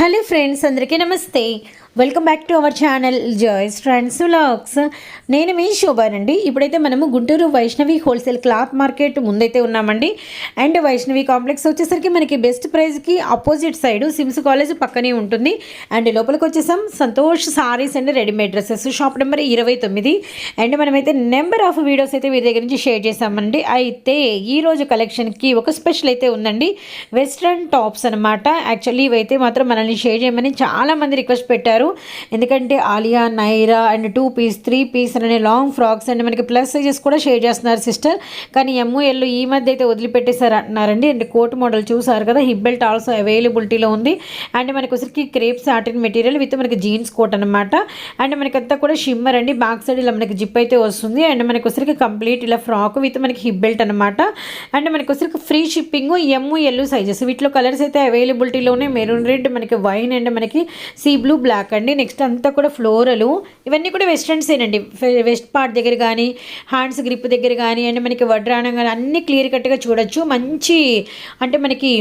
Hello friends, అందరికీ నమస్తే. Welcome back to our channel joys trends vlogs. నేను మీ శోభానండి. ఇప్పుడైతే మనము Guntur Vaishnavi wholesale cloth market ముందైతే ఉన్నామండి. అండ్ వైష్ణవి కాంప్లెక్స్ వచ్చేసరికి మనకి బెస్ట్ ప్రైస్కి అపోజిట్ సైడ్ సిమ్స్ కాలేజ్ పక్కనే ఉంటుంది. అండ్ లోపలికి వచ్చేసాం Santosh saris and readymade dresses, shop number 29. And మనమైతే నెంబర్ ఆఫ్ వీడియోస్ అయితే వీరి దగ్గర నుంచి షేర్ చేసామండి. అయితే ఈరోజు కలెక్షన్కి ఒక స్పెషల్ అయితే ఉందండి, వెస్ట్రన్ టాప్స్ అనమాట. యాక్చువల్లీ ఇవైతే మాత్రం మనల్ని షేర్ చేయమని చాలామంది రిక్వెస్ట్ పెట్టారు. ఎందుకంటే Alia, Naira and 2 piece 3 piece అనే లాంగ్ ఫ్రాక్స్ అండ్ మనకి ప్లస్ సైజెస్ కూడా షేర్ చేస్తున్నారు సిస్టర్. కానీ ML ఈ మధ్య అయితే వదిలిపెట్టేశారు అంటున్నారండి. అండ్ కోట్ మోడల్ చూసారు కదా, హిప్ బెల్ట్ ఆల్సో అవైలబిలిటీలో ఉంది. అండ్ మనకి వచ్చరికి క్రేప్ సాటిన్ మెటీరియల్ విత్ మనకి జీన్స్ కోట్ అనమాట. అండ్ మనకంతా కూడా షిమ్మర్ అండి. బ్యాక్ సైడ్ ఇలా మనకి జిప్ అయితే వస్తుంది. అండ్ మనకి వచ్చరికి కంప్లీట్ ఇలా ఫ్రాక్ విత్ మనకి హిప్ బెల్ట్ అనమాట. అండ్ మనకి వచ్చరికి ఫ్రీ షిప్పింగ్ ML సైజెస్. వీటిలో కలర్స్ అయితే అవైలబిలిటీలో ఉన్నాయి. మెరూన్ రెడ్, మనకి వైన్ అండ్ మనకి సీ బ్లూ, బ్లాక్ అండి. నెక్స్ట్ అంతా కూడా ఫ్లోరలు. ఇవన్నీ కూడా వెస్ట్రన్సేనండి. వెస్ట్ పార్ట్ దగ్గర కానీ, హ్యాండ్స్ గ్రిప్ దగ్గర కానీ, అండ్ మనకి వడ్రాణం కానీ అన్నీ క్లియర్ కట్గా చూడొచ్చు. మంచి అంటే మనకి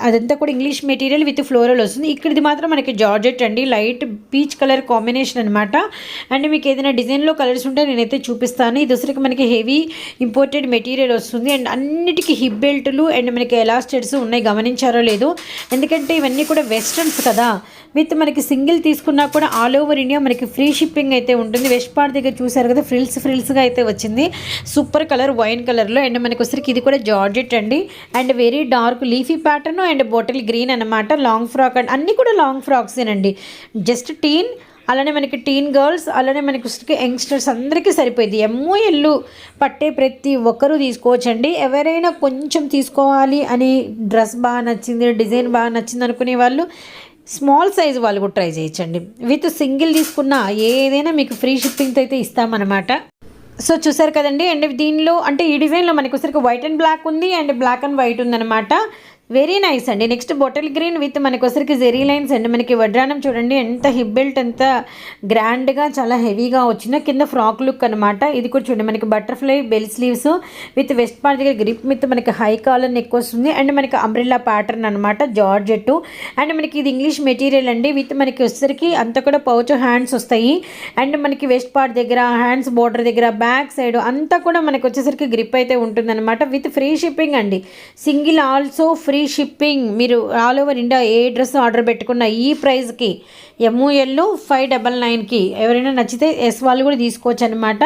అదంతా కూడా ఇంగ్లీష్ మెటీరియల్ విత్ ఫ్లోరల్ వస్తుంది. ఇక్కడిది మాత్రం మనకి జార్జెట్ అండి, లైట్ పీచ్ కలర్ కాంబినేషన్ అనమాట. అండ్ మీకు ఏదైనా డిజైన్లో కలర్స్ ఉంటే నేనైతే చూపిస్తాను. ఇది వచ్చరికి మనకి హెవీ ఇంపోర్టెడ్ మెటీరియల్ వస్తుంది. అండ్ అన్నిటికీ హిప్ బెల్ట్లు అండ్ మనకి ఎలాస్టెడ్స్ ఉన్నాయి, గమనించారో లేదు. ఎందుకంటే ఇవన్నీ కూడా వెస్ట్రన్స్ కదా. విత్ మనకి సింగిల్ తీసుకున్నా కూడా ఆల్ ఓవర్ ఇండియా మనకి ఫ్రీ షిప్పింగ్ అయితే ఉంటుంది. వెస్ట్ పార్ట్ దగ్గర చూసారు కదా, ఫ్రిల్స్గా అయితే వచ్చింది. సూపర్ కలర్, వైన్ కలర్లో. అండ్ మనకి వచ్చరికి ఇది కూడా జార్జెట్ అండి. And very dark leafy pattern and bottle green అనమాట. లాంగ్ ఫ్రాక్ అండ్ అన్నీ కూడా లాంగ్ ఫ్రాక్సేనండి. జస్ట్ టీన్, అలానే మనకి టీన్ గర్ల్స్, అలానే మనకి యంగ్స్టర్స్ అందరికీ సరిపోయింది. ML పట్టే ప్రతి ఒక్కరూ తీసుకోవచ్చండి. ఎవరైనా కొంచెం తీసుకోవాలి అని డ్రెస్ బాగా నచ్చింది, డిజైన్ బాగా నచ్చింది అనుకునే వాళ్ళు స్మాల్ సైజ్ వాళ్ళు కూడా ట్రై చేయొచ్చండి. విత్ సింగిల్ తీసుకున్న ఏదైనా మీకు ఫ్రీ షిప్పింగ్తో అయితే ఇస్తామన్నమాట. సో చూసారు కదండి. అండ్ దీనిలో అంటే ఈ డిజైన్లో మనకి వచ్చరికి వైట్ అండ్ బ్లాక్ ఉంది అండ్ బ్లాక్ అండ్ వైట్ ఉందన్నమాట. వెరీ నైస్ అండి. నెక్స్ట్ బాటిల్ గ్రీన్ విత్ మనకి వచ్చరికి జెరీ లైన్స్ అండ్ మనకి వడ్రానం చూడండి, ఎంత హిప్ బెల్ట్, ఎంత గ్రాండ్గా చాలా హెవీగా వచ్చిన కింద ఫ్రాక్ లుక్ అనమాట. ఇది కూడా చూడండి మనకి butterfly bell sleeves with west part దగ్గర గ్రిప్ విత్ మనకి హై కాలర్ నెక్ వస్తుంది. అండ్ మనకి అంబ్రెల్లా ప్యాటర్న్ అనమాట, జార్జెట్. అండ్ మనకి ఇది ఇంగ్లీష్ మెటీరియల్ అండి. విత్ మనకి వచ్చరికి అంతా కూడా పౌచ్ హ్యాండ్స్ వస్తాయి. అండ్ మనకి వెస్ట్ పార్ట్ దగ్గర, హ్యాండ్స్ బోర్డర్ దగ్గర, బ్యాక్ సైడ్ అంతా కూడా మనకి వచ్చేసరికి గ్రిప్ అయితే ఉంటుందన్నమాట. విత్ ఫ్రీ షిప్పింగ్ అండి. Single also free shipping. మీరు ఆల్ ఓవర్ ఇండియా ఏ డ్రెస్ ఆర్డర్ పెట్టుకున్న ఈ ప్రైస్కి ML 599కి ఎవరైనా నచ్చితే ఎస్ వాళ్ళు కూడా తీసుకోవచ్చు అనమాట.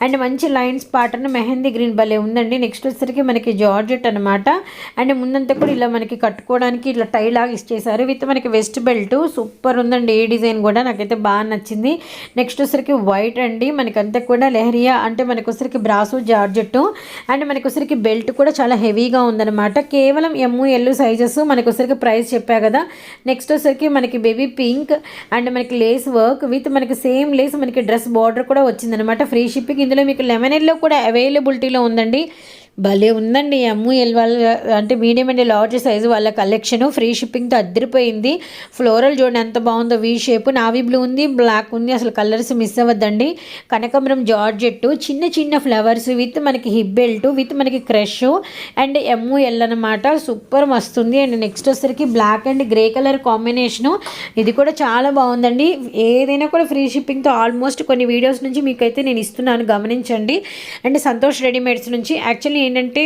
అండ్ మంచి లైన్స్ ప్యాటర్న్ మెహందీ గ్రీన్ భలే ఉందండి. నెక్స్ట్ వచ్చేసరికి మనకి జార్జెట్ అనమాట. అండ్ ముందంతా కూడా ఇలా మనకి కట్టుకోవడానికి ఇట్లా టై లాగా ఇచ్చేసారు. విత్ మనకి వెస్ట్ బెల్ట్ సూపర్ ఉందండి. ఏ డిజైన్ కూడా నాకైతే బాగా నచ్చింది. నెక్స్ట్ వచ్చేసరికి వైట్ అండి. మనకంతా కూడా లెహరియా అంటే మనకి వచ్చేసరికి బ్రాసో జార్జెట్. అండ్ మనకి వచ్చేసరికి బెల్ట్ కూడా చాలా హెవీగా ఉందన్నమాట. కేవలం ML సైజెస్. మనకి వచ్చేసరికి ప్రైస్ చెప్పా కదా. నెక్స్ట్ వచ్చేసరికి మనకి బేబీ పింక్ అండ్ మనకి లేస్ వర్క్ విత్ మనకి సేమ్ లేస్ మనకి డ్రెస్ బార్డర్ కూడా వచ్చిందనమాట. Free shipping. ఇందులో మీకు లెమన్ ఎల్లో కూడా అవైలబిలిటీలో ఉందండి. భలే ఉందండి. ML వాళ్ళ అంటే మీడియం అండ్ లార్జ్ సైజు వాళ్ళ కలెక్షన్ ఫ్రీ షిప్పింగ్తో అద్దరిపోయింది. ఫ్లోరల్ చూడండి ఎంత బాగుందో, వీ షేప్, నావీ బ్లూ ఉంది, బ్లాక్ ఉంది. అసలు కలర్స్ మిస్ అవ్వద్దండి. కనకాంబరం జార్జెట్, చిన్న చిన్న ఫ్లవర్స్ విత్ మనకి హిప్ బెల్ట్ విత్ మనకి క్రష్ అండ్ ML అనమాట. సూపర్ వస్తుంది. అండ్ నెక్స్ట్ వచ్చేసరికి black and grey colour combination. ఇది కూడా చాలా బాగుందండి. ఏదైనా కూడా ఫ్రీ షిప్పింగ్తో ఆల్మోస్ట్ కొన్ని వీడియోస్ నుంచి మీకైతే నేను ఇస్తున్నాను, గమనించండి. అండ్ సంతోష్ రెడీమేడ్స్ నుంచి యాక్చువల్లీ ఏంటంటే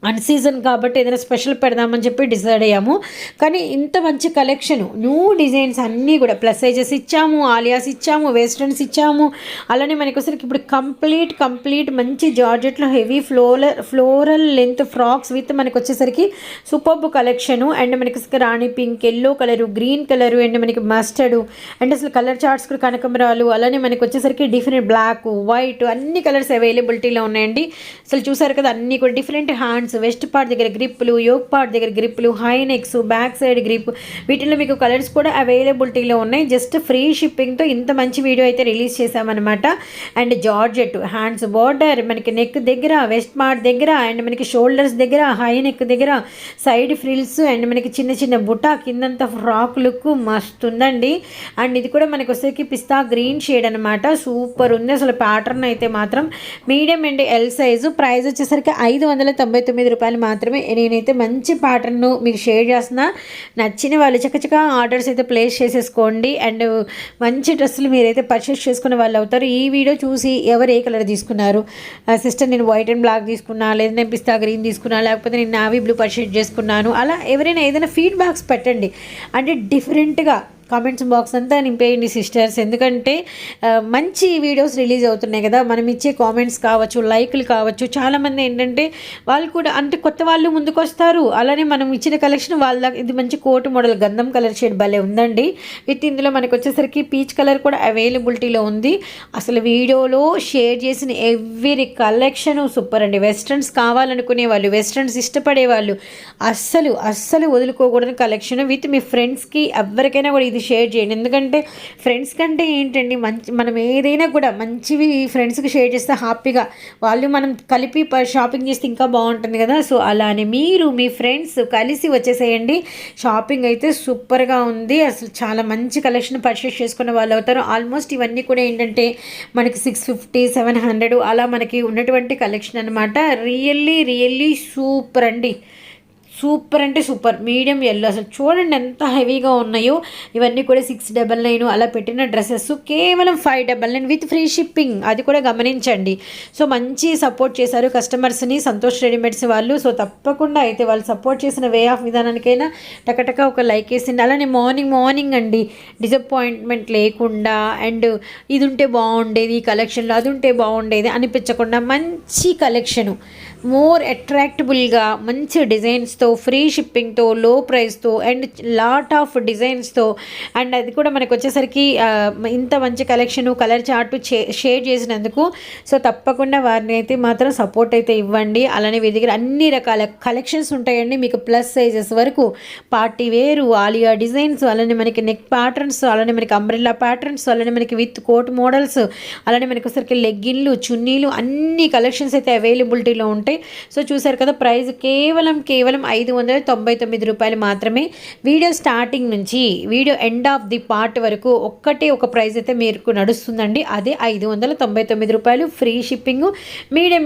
అన్ సీజన్ కాబట్టి ఏదైనా స్పెషల్ పెడదామని చెప్పి డిసైడ్ అయ్యాము. కానీ ఇంత మంచి కలెక్షన్, న్యూ డిజైన్స్ అన్నీ కూడా ప్లస్ సైజెస్ ఇచ్చాము, ఆలియాస్ ఇచ్చాము, వెస్ట్రన్స్ ఇచ్చాము. అలానే మనకి వచ్చరికి ఇప్పుడు కంప్లీట్ మంచి జార్జెట్లో heavy floral length frocks with మనకి వచ్చేసరికి సూపర్బ్ కలెక్షను. అండ్ మనకి రాణి pink, yellow colour, green colour and మనకి మస్టర్డ్ అండ్ అసలు కలర్ చార్ట్స్ కూడా కనకంబరాలు. అలానే మనకి వచ్చేసరికి డిఫరెంట్ బ్లాక్, వైట్ అన్ని కలర్స్ అవైలబిలిటీలో ఉన్నాయండి. అసలు చూసారు కదా, అన్నీ కూడా డిఫరెంట్ హ్యాండ్స్, వెస్ట్ పార్ట్ దగ్గర గ్రిప్పులు, యోక్ పార్ట్ దగ్గర గ్రిప్పులు, high necks, back side grip, వీటిలో మీకు కలర్స్ కూడా అవైలబిలిటీలో ఉన్నాయి. జస్ట్ ఫ్రీ షిప్పింగ్తో ఇంత మంచి వీడియో అయితే రిలీజ్ చేసామన్నమాట. అండ్ జార్జెట్ హ్యాండ్స్ బార్డర్ మనకి నెక్ దగ్గర, వెస్ట్ పార్ట్ దగ్గర అండ్ మనకి షోల్డర్స్ దగ్గర, హై నెక్ దగ్గర సైడ్ ఫ్రిల్స్ అండ్ మనకి చిన్న చిన్న బుట్ట, కిందంతా ఫ్రాక్ లుక్ మస్తు ఉందండి. అండ్ ఇది కూడా మనకి వచ్చేసరికి పిస్తా గ్రీన్ షేడ్ అనమాట. సూపర్ ఉంది అసలు. ప్యాటర్న్ అయితే మాత్రం medium and L size. Price వచ్చేసరికి 599 రూపాయలు మాత్రమే. నేనైతే మంచి ప్యాటర్న్ను మీకు షేర్ చేస్తున్నా. నచ్చిన వాళ్ళు చక్కచక్క ఆర్డర్స్ అయితే ప్లేస్ చేసేసుకోండి. అండ్ మంచి డ్రెస్సులు మీరైతే పర్చేస్ చేసుకునే వాళ్ళు అవుతారు. ఈ వీడియో చూసి ఎవరు ఏ కలర్ తీసుకున్నారు, సిస్టర్ నేను వైట్ అండ్ బ్లాక్ తీసుకున్నా, లేదా నేను పిస్తా గ్రీన్ తీసుకున్నా, లేకపోతే నేను నావీ బ్లూ పర్చేస్ చేసుకున్నాను, అలా ఎవరైనా ఏదైనా ఫీడ్బ్యాక్స్ పెట్టండి. అంటే డిఫరెంట్గా కామెంట్స్ బాక్స్ అంతా నింపేయండి సిస్టర్స్. ఎందుకంటే మంచి వీడియోస్ రిలీజ్ అవుతున్నాయి కదా, మనం ఇచ్చే కామెంట్స్ కావచ్చు, లైక్లు కావచ్చు. చాలామంది ఏంటంటే వాళ్ళు కూడా అంటే కొత్త వాళ్ళు ముందుకు వస్తారు. అలానే మనం ఇచ్చిన కలెక్షన్ వాళ్ళ ఇది మంచి కోట్ మోడల్ గంధం కలర్ షేడ్ భలే ఉందండి. విత్ ఇందులో మనకు వచ్చేసరికి పీచ్ కలర్ కూడా అవైలబిలిటీలో ఉంది. అసలు వీడియోలో షేర్ చేసిన ఎవ్రీ కలెక్షన్ సూపర్ అండి. వెస్ట్రన్స్ కావాలనుకునే వాళ్ళు, వెస్ట్రన్స్ ఇష్టపడే వాళ్ళు అస్సలు వదులుకోకూడని కలెక్షన్. విత్ మీ ఫ్రెండ్స్కి ఎవరికైనా కూడా ఇది షేర్ చేయండి. ఎందుకంటే ఫ్రెండ్స్ కంటే ఏంటండి మనం ఏదైనా కూడా మంచివి ఫ్రెండ్స్కి షేర్ చేస్తే హ్యాపీగా వాళ్ళు మనం కలిపి షాపింగ్ చేస్తే ఇంకా బాగుంటుంది కదా. సో అలానే మీరు మీ ఫ్రెండ్స్ కలిసి వచ్చేసేయండి. షాపింగ్ అయితే సూపర్గా ఉంది. అసలు చాలా మంచి కలెక్షన్ పర్చేస్ చేసుకునే వాళ్ళు అవుతారు. ఆల్మోస్ట్ ఇవన్నీ కూడా ఏంటంటే మనకి 650, 700 అలా మనకి ఉన్నటువంటి కలెక్షన్ అనమాట. రియల్లీ సూపర్ అండి. సూపర్ అంటే సూపర్. మీడియం ఎల్లో అసలు చూడండి ఎంత హెవీగా ఉన్నాయో. ఇవన్నీ కూడా 699 అలా పెట్టిన డ్రెస్సెస్ కేవలం 599 విత్ ఫ్రీ షిప్పింగ్. అది కూడా గమనించండి. సో మంచి సపోర్ట్ చేశారు కస్టమర్స్ని సంతోష్ రెడీమేడ్స్ వాళ్ళు. సో తప్పకుండా అయితే వాళ్ళు సపోర్ట్ చేసిన వే ఆఫ్ విధానానికైనా టకటక ఒక లైక్ వేసింది. అలానే మార్నింగ్ అండి డిసప్పాయింట్మెంట్ లేకుండా అండ్ ఇది ఉంటే బాగుండేది ఈ కలెక్షన్లో, అది ఉంటే బాగుండేది అనిపించకుండా మంచి కలెక్షను, మోర్ అట్రాక్టబుల్గా మంచి డిజైన్స్తో, ఫ్రీ షిప్పింగ్తో, లో ప్రైస్తో అండ్ లాట్ ఆఫ్ డిజైన్స్తో. అండ్ అది కూడా మనకు వచ్చేసరికి ఇంత మంచి కలెక్షను కలర్ చార్ట్ షేర్ చేసినందుకు సో తప్పకుండా వారిని అయితే మాత్రం సపోర్ట్ అయితే ఇవ్వండి. అలానే వీరి దగ్గర అన్ని రకాల కలెక్షన్స్ ఉంటాయండి. మీకు ప్లస్ సైజెస్ వరకు, పార్టీ వేరు, ఆలియా డిజైన్స్, అలానే మనకి నెక్ ప్యాటర్న్స్, అలానే మనకి అంబ్రెల్లా ప్యాటర్న్స్, అలానే మనకి విత్ కోట్ మోడల్స్, అలానే మనకి వచ్చేసరికి లెగ్గిన్లు, చున్నీలు అన్ని కలెక్షన్స్ అయితే అవైలబిలిటీలో ఉంటాయి. సో చూసారు కదా, ప్రైస్ కేవలం 599 రూపాయలు మాత్రమే. వీడియో స్టార్టింగ్ నుంచి video end of the part వరకు ఒక ప్రైస్ అయితే మీకు నడుస్తుందండి. అదే 599 రూపాయలు, ఫ్రీ షిప్పింగ్, మీడియం